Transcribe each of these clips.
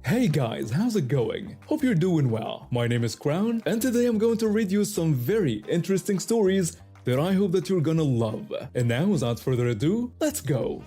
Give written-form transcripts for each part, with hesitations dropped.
Hey guys, how's it going? Hope you're doing well. My name is Crown, and today I'm going to read you some very interesting stories that I hope that you're gonna love. And now, without further ado, let's go!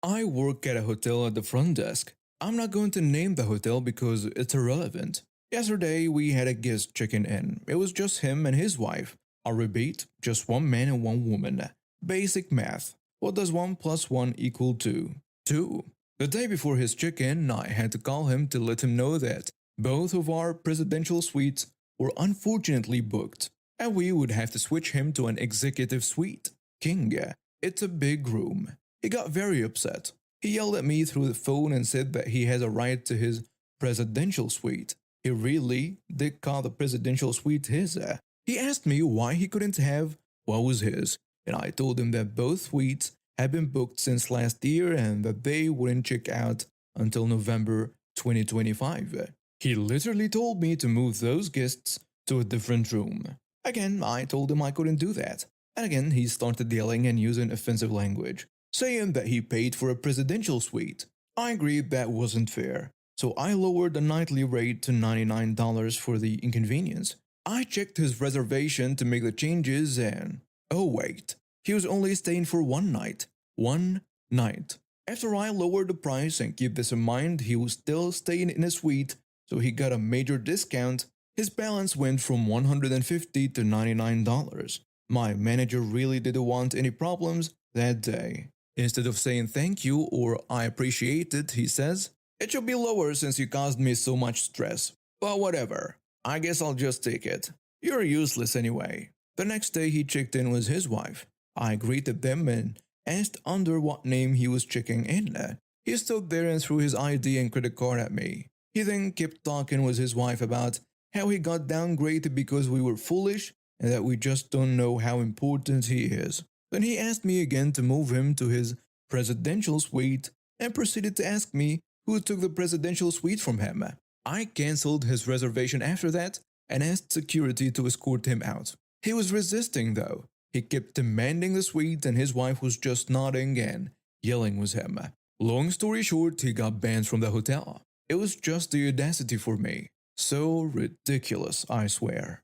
I work at a hotel at the front desk. I'm not going to name the hotel because it's irrelevant. Yesterday, we had a guest checking in. It was just him and his wife. I repeat, just one man and one woman. Basic math. What does 1 plus 1 equal to? 2. The day before his check-in, I had to call him to let him know that both of our presidential suites were unfortunately booked, and we would have to switch him to an executive suite. King, it's a big room. He got very upset. He yelled at me through the phone and said that he has a right to his presidential suite. He really did call the presidential suite his. He asked me why he couldn't have what was his, and I told him that both suites had been booked since last year and that they wouldn't check out until November 2025. He literally told me to move those guests to a different room. Again, I told him I couldn't do that. And again, he started yelling and using offensive language, saying that he paid for a presidential suite. I agreed that wasn't fair, so I lowered the nightly rate to $99 for the inconvenience. I checked his reservation to make the changes and oh wait, he was only staying for one night. One night. After I lowered the price, and keep this in mind, he was still staying in a suite, so he got a major discount. His balance went from $150 to $99. My manager really didn't want any problems that day. Instead of saying thank you or I appreciate it, he says, "It should be lower since you caused me so much stress. But whatever, I guess I'll just take it. You're useless anyway." The next day he checked in with his wife. I greeted them and asked under what name he was checking in. He stood there and threw his ID and credit card at me. He then kept talking with his wife about how he got downgraded because we were foolish and that we just don't know how important he is. Then he asked me again to move him to his presidential suite and proceeded to ask me who took the presidential suite from him. I cancelled his reservation after that and asked security to escort him out. He was resisting though. He kept demanding the suite and his wife was just nodding and yelling with him. Long story short, he got banned from the hotel. It was just the audacity for me. So ridiculous, I swear.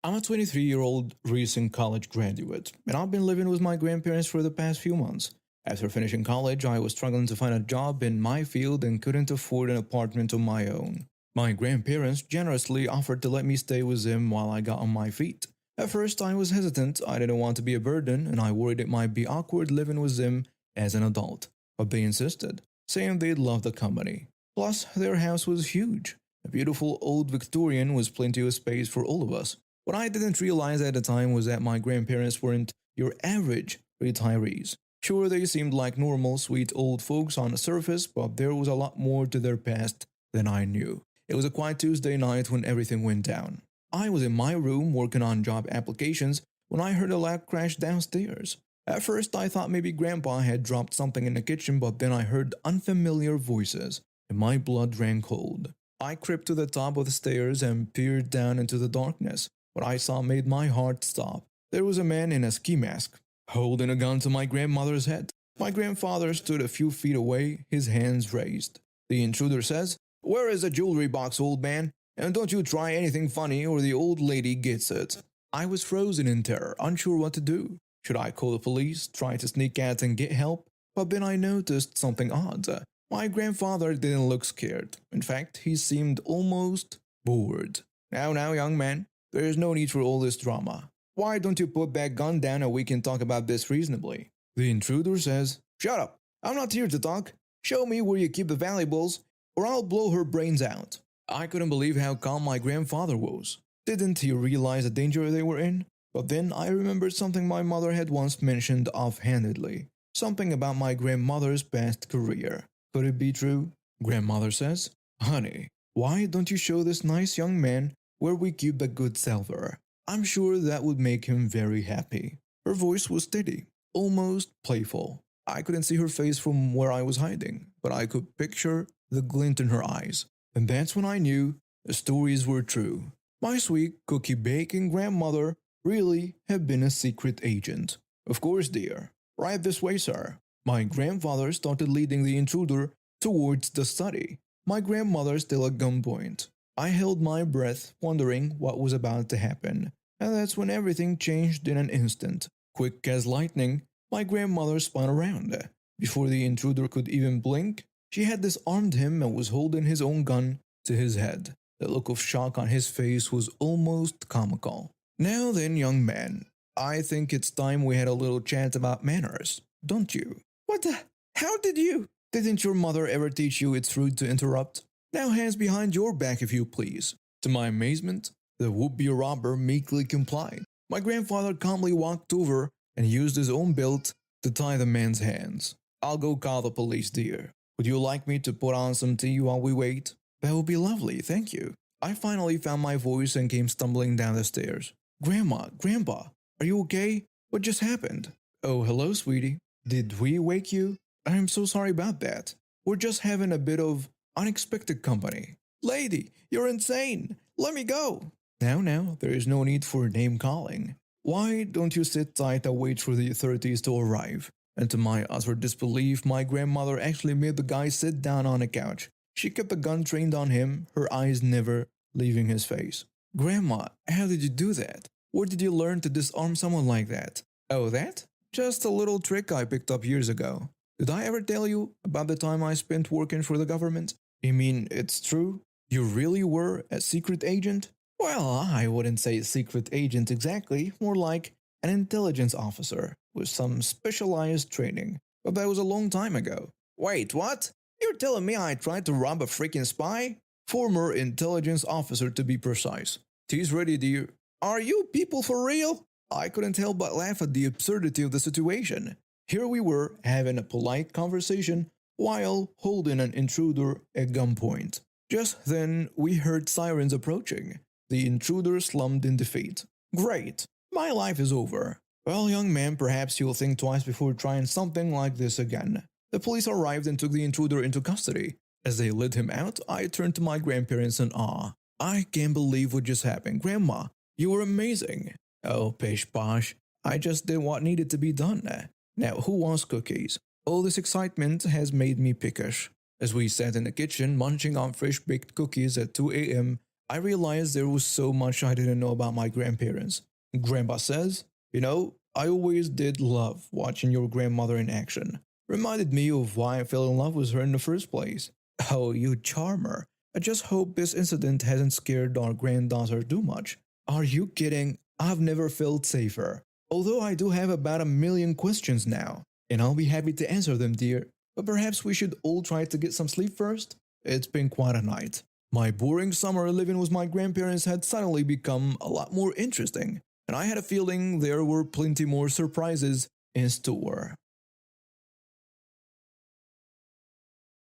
I'm a 23-year-old recent college graduate, and I've been living with my grandparents for the past few months. After finishing college, I was struggling to find a job in my field and couldn't afford an apartment of my own. My grandparents generously offered to let me stay with them while I got on my feet. At first I was hesitant, I didn't want to be a burden, and I worried it might be awkward living with them as an adult. But they insisted, saying they'd love the company. Plus, their house was huge. A beautiful old Victorian with plenty of space for all of us. What I didn't realize at the time was that my grandparents weren't your average retirees. Sure, they seemed like normal, sweet old folks on the surface, but there was a lot more to their past than I knew. It was a quiet Tuesday night when everything went down. I was in my room working on job applications when I heard a loud crash downstairs. At first I thought maybe Grandpa had dropped something in the kitchen, but then I heard unfamiliar voices, and my blood ran cold. I crept to the top of the stairs and peered down into the darkness. What I saw made my heart stop. There was a man in a ski mask, holding a gun to my grandmother's head. My grandfather stood a few feet away, his hands raised. The intruder says, "Where is the jewelry box, old man? And don't you try anything funny or the old lady gets it." I was frozen in terror, unsure what to do. Should I call the police, try to sneak out and get help? But then I noticed something odd. My grandfather didn't look scared. In fact, he seemed almost bored. Now, young man, there is no need for all this drama. Why don't you put that gun down and we can talk about this reasonably?" The intruder says, "Shut up. I'm not here to talk. Show me where you keep the valuables, or I'll blow her brains out." I couldn't believe how calm my grandfather was. Didn't he realize the danger they were in? But then I remembered something my mother had once mentioned offhandedly. Something about my grandmother's past career. Could it be true? Grandmother says, "Honey, why don't you show this nice young man where we keep the good silver? I'm sure that would make him very happy." Her voice was steady, almost playful. I couldn't see her face from where I was hiding, but I could picture the glint in her eyes. And that's when I knew the stories were true. My sweet cookie-baking grandmother really had been a secret agent. Of course, dear. Right this way, sir. My grandfather started leading the intruder towards the study, my grandmother still at gunpoint. I held my breath, wondering what was about to happen, and that's when everything changed in an instant. Quick as lightning, my grandmother spun around. Before the intruder could even blink, she had disarmed him and was holding his own gun to his head. The look of shock on his face was almost comical. Now then, young man, I think it's time we had a little chat about manners, don't you? What the? How did you? Didn't your mother ever teach you it's rude to interrupt? Now hands behind your back if you please. To my amazement, the would-be robber meekly complied. My grandfather calmly walked over and used his own belt to tie the man's hands. I'll go call the police, dear. Would you like me to put on some tea while we wait? That would be lovely, thank you. I finally found my voice and came stumbling down the stairs. Grandma, Grandpa, are you okay? What just happened? Oh, hello, sweetie. Did we wake you? I'm so sorry about that. We're just having a bit of unexpected company. Lady, you're insane. Let me go. Now, there is no need for name calling. Why don't you sit tight and wait for the authorities to arrive? And to my utter disbelief, my grandmother actually made the guy sit down on a couch. She kept the gun trained on him, her eyes never leaving his face. Grandma, how did you do that? Where did you learn to disarm someone like that? Oh, that? Just a little trick I picked up years ago. Did I ever tell you about the time I spent working for the government? You mean it's true? You really were a secret agent? Well, I wouldn't say secret agent exactly, more like an intelligence officer with some specialized training. But that was a long time ago. Wait, what? You're telling me I tried to rob a freaking spy? Former intelligence officer to be precise. Tea's ready, dear. Are you people for real? I couldn't help but laugh at the absurdity of the situation. Here we were, having a polite conversation while holding an intruder at gunpoint. Just then, we heard sirens approaching. The intruder slumped in defeat. Great, my life is over. Well, young man, perhaps you'll think twice before trying something like this again. The police arrived and took the intruder into custody. As they led him out, I turned to my grandparents in awe. I can't believe what just happened. Grandma, you were amazing. Oh, pish posh. I just did what needed to be done. Now, who wants cookies? All this excitement has made me peckish. As we sat in the kitchen munching on fresh-baked cookies at 2 a.m., I realized there was so much I didn't know about my grandparents. Grandpa says, I always did love watching your grandmother in action. Reminded me of why I fell in love with her in the first place. Oh, you charmer. I just hope this incident hasn't scared our granddaughter too much. Are you kidding? I've never felt safer. Although I do have about 1,000,000 questions now, and I'll be happy to answer them, dear. But perhaps we should all try to get some sleep first? It's been quite a night. My boring summer living with my grandparents had suddenly become a lot more interesting, and I had a feeling there were plenty more surprises in store.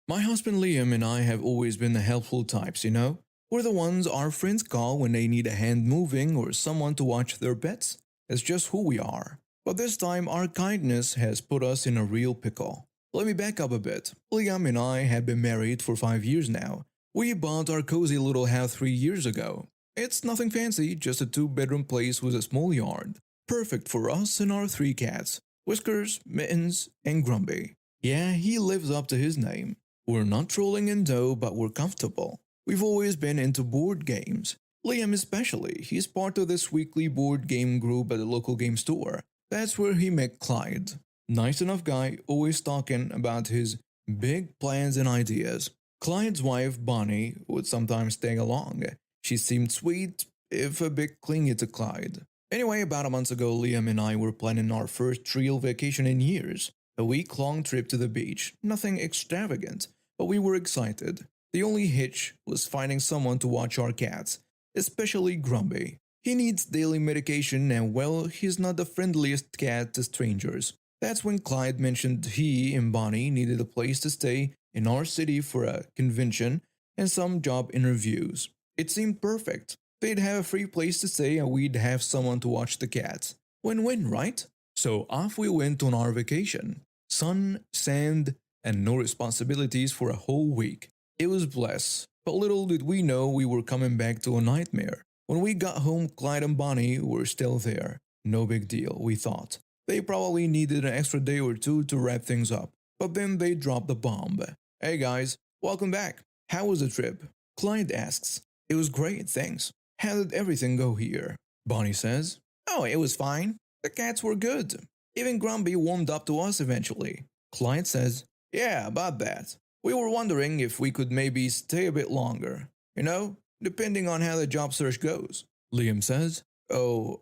My husband Liam and I have always been the helpful types. We're the ones our friends call when they need a hand moving or someone to watch their pets. It's just who we are. But this time, our kindness has put us in a real pickle. Let me back up a bit. Liam and I have been married for 5 years now. We bought our cozy little house 3 years ago. It's nothing fancy, just a 2-bedroom place with a small yard. Perfect for us and our 3 cats, Whiskers, Mittens, and Grumpy. Yeah, he lives up to his name. We're not trolling in dough, but we're comfortable. We've always been into board games. Liam especially, he's part of this weekly board game group at the local game store. That's where he met Clyde. Nice enough guy, always talking about his big plans and ideas. Clyde's wife, Bonnie, would sometimes tag along. She seemed sweet, if a bit clingy to Clyde. Anyway, about a month ago, Liam and I were planning our first real vacation in years. A week-long trip to the beach. Nothing extravagant, but we were excited. The only hitch was finding someone to watch our cats, especially Grumpy. He needs daily medication and, well, he's not the friendliest cat to strangers. That's when Clyde mentioned he and Bonnie needed a place to stay in our city for a convention and some job interviews. It seemed perfect. They'd have a free place to stay and we'd have someone to watch the cats. Win-win, right? So off we went on our vacation. Sun, sand, and no responsibilities for a whole week. It was bliss, but little did we know we were coming back to a nightmare. When we got home, Clyde and Bonnie were still there. No big deal, we thought. They probably needed an extra day or two to wrap things up, but then they dropped the bomb. Hey guys, welcome back. How was the trip? Clyde asks. It was great, thanks. How did everything go here? Bonnie says. Oh, it was fine. The cats were good. Even Grumpy warmed up to us eventually. Clyde says, yeah, about that. We were wondering if we could maybe stay a bit longer. Depending on how the job search goes. Liam says, oh,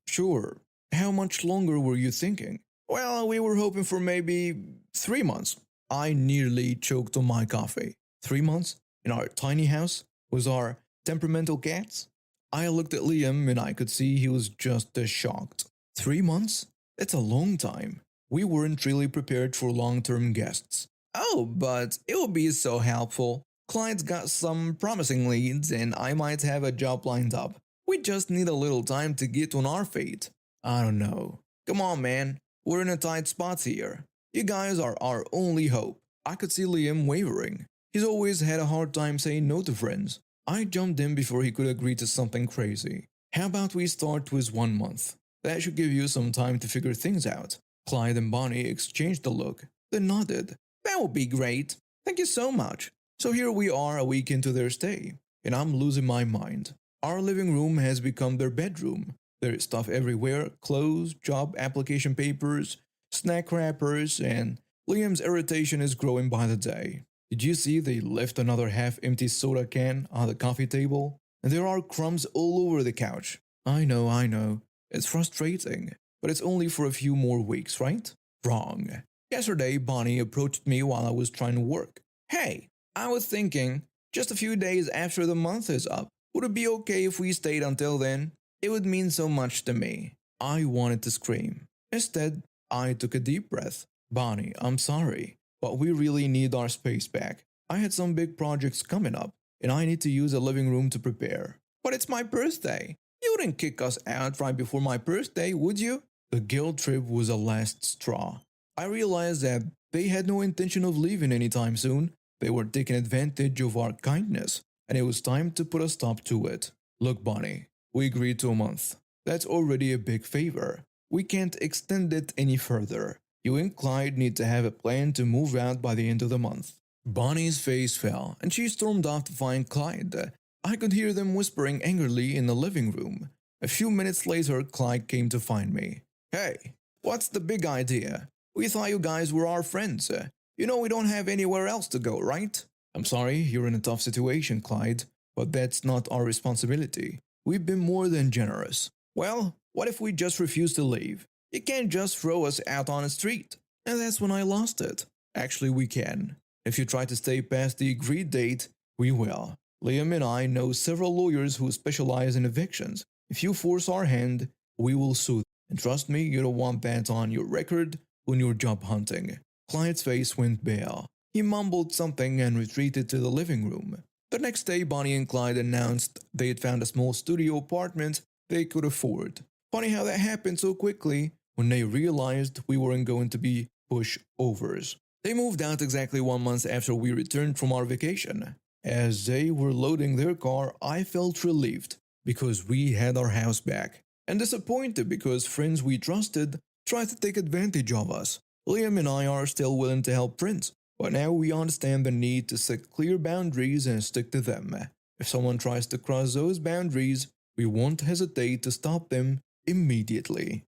sure. How much longer were you thinking? Well, we were hoping for maybe 3 months. I nearly choked on my coffee. 3 months? In our tiny house? With our temperamental cats? I looked at Liam and I could see he was just as shocked. 3 months? That's a long time. We weren't really prepared for long-term guests. Oh, but it would be so helpful. Client's got some promising leads and I might have a job lined up. We just need a little time to get on our feet. I don't know. Come on, man. We're in a tight spot here. You guys are our only hope. I could see Liam wavering. He's always had a hard time saying no to friends. I jumped in before he could agree to something crazy. How about we start with 1 month? That should give you some time to figure things out. Clyde and Bonnie exchanged a look, then nodded. That would be great. Thank you so much. So here we are a week into their stay, and I'm losing my mind. Our living room has become their bedroom. There is stuff everywhere, clothes, job application papers, snack wrappers, and Liam's irritation is growing by the day. Did you see they left another half-empty soda can on the coffee table? And there are crumbs all over the couch. I know. It's frustrating, but it's only for a few more weeks, right? Wrong. Yesterday, Bonnie approached me while I was trying to work. Hey, I was thinking, just a few days after the month is up, would it be okay if we stayed until then? It would mean so much to me. I wanted to scream. Instead, I took a deep breath. Bonnie, I'm sorry, but we really need our space back. I had some big projects coming up, and I need to use a living room to prepare. But it's my birthday. You wouldn't kick us out right before my birthday, would you? The guilt trip was a last straw. I realized that they had no intention of leaving anytime soon. They were taking advantage of our kindness, and it was time to put a stop to it. Look, Bonnie, we agreed to a month. That's already a big favor. We can't extend it any further. You and Clyde need to have a plan to move out by the end of the month. Bonnie's face fell, and she stormed off to find Clyde. I could hear them whispering angrily in the living room. A few minutes later, Clyde came to find me. Hey, what's the big idea? We thought you guys were our friends. You know we don't have anywhere else to go, right? I'm sorry, you're in a tough situation, Clyde, but that's not our responsibility. We've been more than generous. Well, what if we just refuse to leave? You can't just throw us out on the street. And that's when I lost it. Actually, we can. If you try to stay past the agreed date, we will. Liam and I know several lawyers who specialize in evictions. If you force our hand, we will sue them. And trust me, you don't want that on your record when you're job hunting. Clyde's face went pale. He mumbled something and retreated to the living room. The next day, Bonnie and Clyde announced they had found a small studio apartment they could afford. Funny how that happened so quickly when they realized we weren't going to be pushovers. They moved out exactly 1 month after we returned from our vacation. As they were loading their car, I felt relieved because we had our house back, and disappointed because friends we trusted tried to take advantage of us. Liam and I are still willing to help friends, but now we understand the need to set clear boundaries and stick to them. If someone tries to cross those boundaries, we won't hesitate to stop them immediately.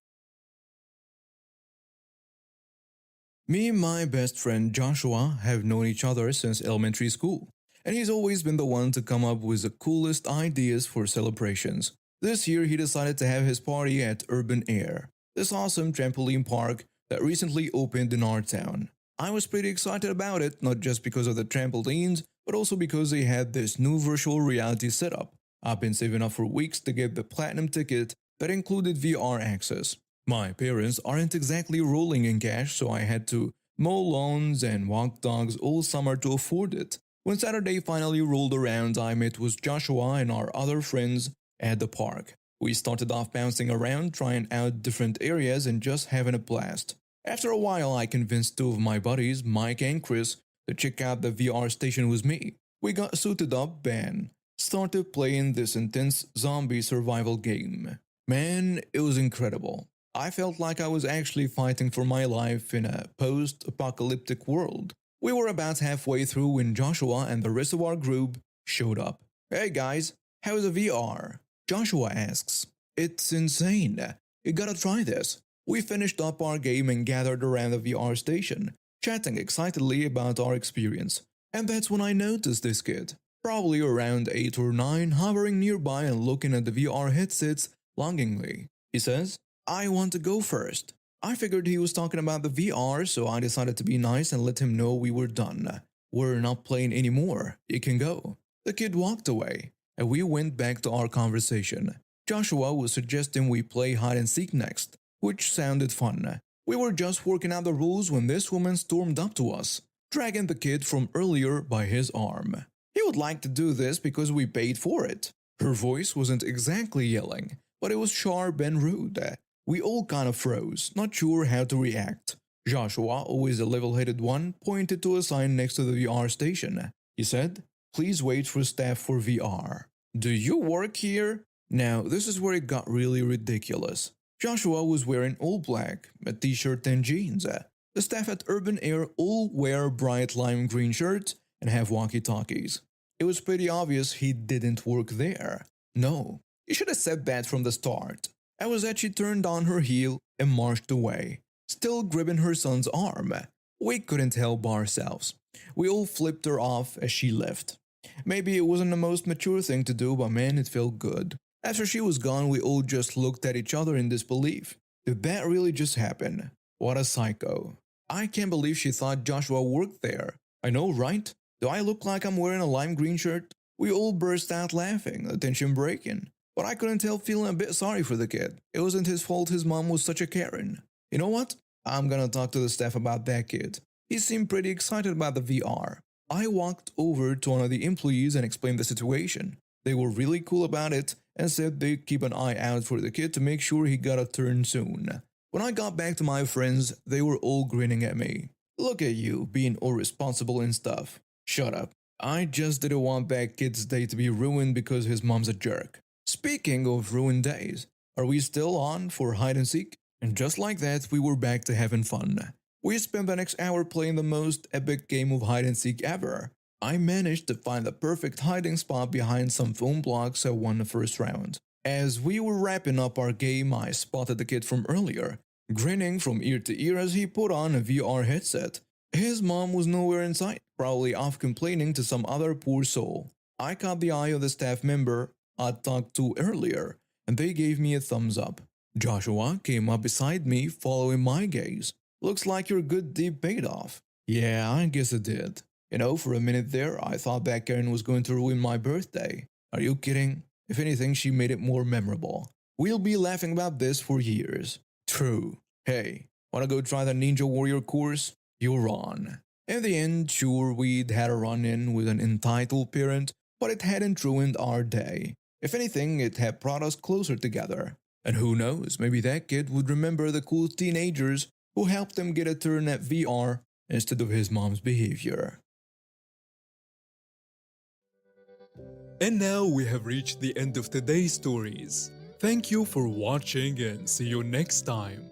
Me and my best friend Joshua have known each other since elementary school, and he's always been the one to come up with the coolest ideas for celebrations. This year he decided to have his party at Urban Air, this awesome trampoline park that recently opened in our town. I was pretty excited about it, not just because of the trampolines, but also because they had this new virtual reality setup. I've been saving up for weeks to get the platinum ticket that included VR access. My parents aren't exactly rolling in cash, so I had to mow lawns and walk dogs all summer to afford it. When Saturday finally rolled around, I met with Joshua and our other friends at the park. We started off bouncing around, trying out different areas and just having a blast. After a while, I convinced two of my buddies, Mike and Chris, to check out the VR station with me. We got suited up and started playing this intense zombie survival game. Man, it was incredible. I felt like I was actually fighting for my life in a post-apocalyptic world. We were about halfway through when Joshua and the rest of our group showed up. Hey guys, how's the VR? Joshua asks. It's insane. You gotta try this. We finished up our game and gathered around the VR station, chatting excitedly about our experience. And that's when I noticed this kid, probably around 8 or 9, hovering nearby and looking at the VR headsets longingly. He says, I want to go first. I figured he was talking about the VR, so I decided to be nice and let him know we were done. We're not playing anymore. You can go. The kid walked away, and we went back to our conversation. Joshua was suggesting we play hide and seek next, which sounded fun. We were just working out the rules when this woman stormed up to us, dragging the kid from earlier by his arm. He would like to do this because we paid for it. Her voice wasn't exactly yelling, but it was sharp and rude. We all kind of froze, not sure how to react. Joshua, always a level-headed one, pointed to a sign next to the VR station. He said, Please wait for staff for VR. Do you work here? Now, this is where it got really ridiculous. Joshua was wearing all black, a t-shirt and jeans. The staff at Urban Air all wear bright lime green shirts and have walkie-talkies. It was pretty obvious he didn't work there. No, he should have said that from the start. I was as she turned on her heel and marched away, still gripping her son's arm. We couldn't help ourselves. We all flipped her off as she left. Maybe it wasn't the most mature thing to do, but man, it felt good. After she was gone, we all just looked at each other in disbelief. Did that really just happen? What a psycho. I can't believe she thought Joshua worked there. I know, right? Do I look like I'm wearing a lime green shirt? We all burst out laughing, the tension breaking. But I couldn't help feeling a bit sorry for the kid. It wasn't his fault his mom was such a Karen. You know what? I'm gonna talk to the staff about that kid. He seemed pretty excited about the VR. I walked over to one of the employees and explained the situation. They were really cool about it and said they'd keep an eye out for the kid to make sure he got a turn soon. When I got back to my friends, they were all grinning at me. Look at you, being irresponsible and stuff. Shut up. I just didn't want that kid's day to be ruined because his mom's a jerk. Speaking of ruined days, are we still on for hide and seek? And just like that, we were back to having fun. We spent the next hour playing the most epic game of hide and seek ever. I managed to find the perfect hiding spot behind some foam blocks and won the first round. As we were wrapping up our game, I spotted the kid from earlier, grinning from ear to ear as he put on a VR headset. His mom was nowhere in sight, probably off complaining to some other poor soul. I caught the eye of the staff member I'd talked to earlier, and they gave me a thumbs up. Joshua came up beside me, following my gaze. Looks like your good deed paid off. Yeah, I guess it did. You know, for a minute there, I thought that Karen was going to ruin my birthday. Are you kidding? If anything, she made it more memorable. We'll be laughing about this for years. True. Hey, wanna go try the Ninja Warrior course? You're on. In the end, sure, we'd had a run-in with an entitled parent, but it hadn't ruined our day. If anything, it had brought us closer together. And who knows, maybe that kid would remember the cool teenagers who helped him get a turn at VR instead of his mom's behavior. And now we have reached the end of today's stories. Thank you for watching and see you next time.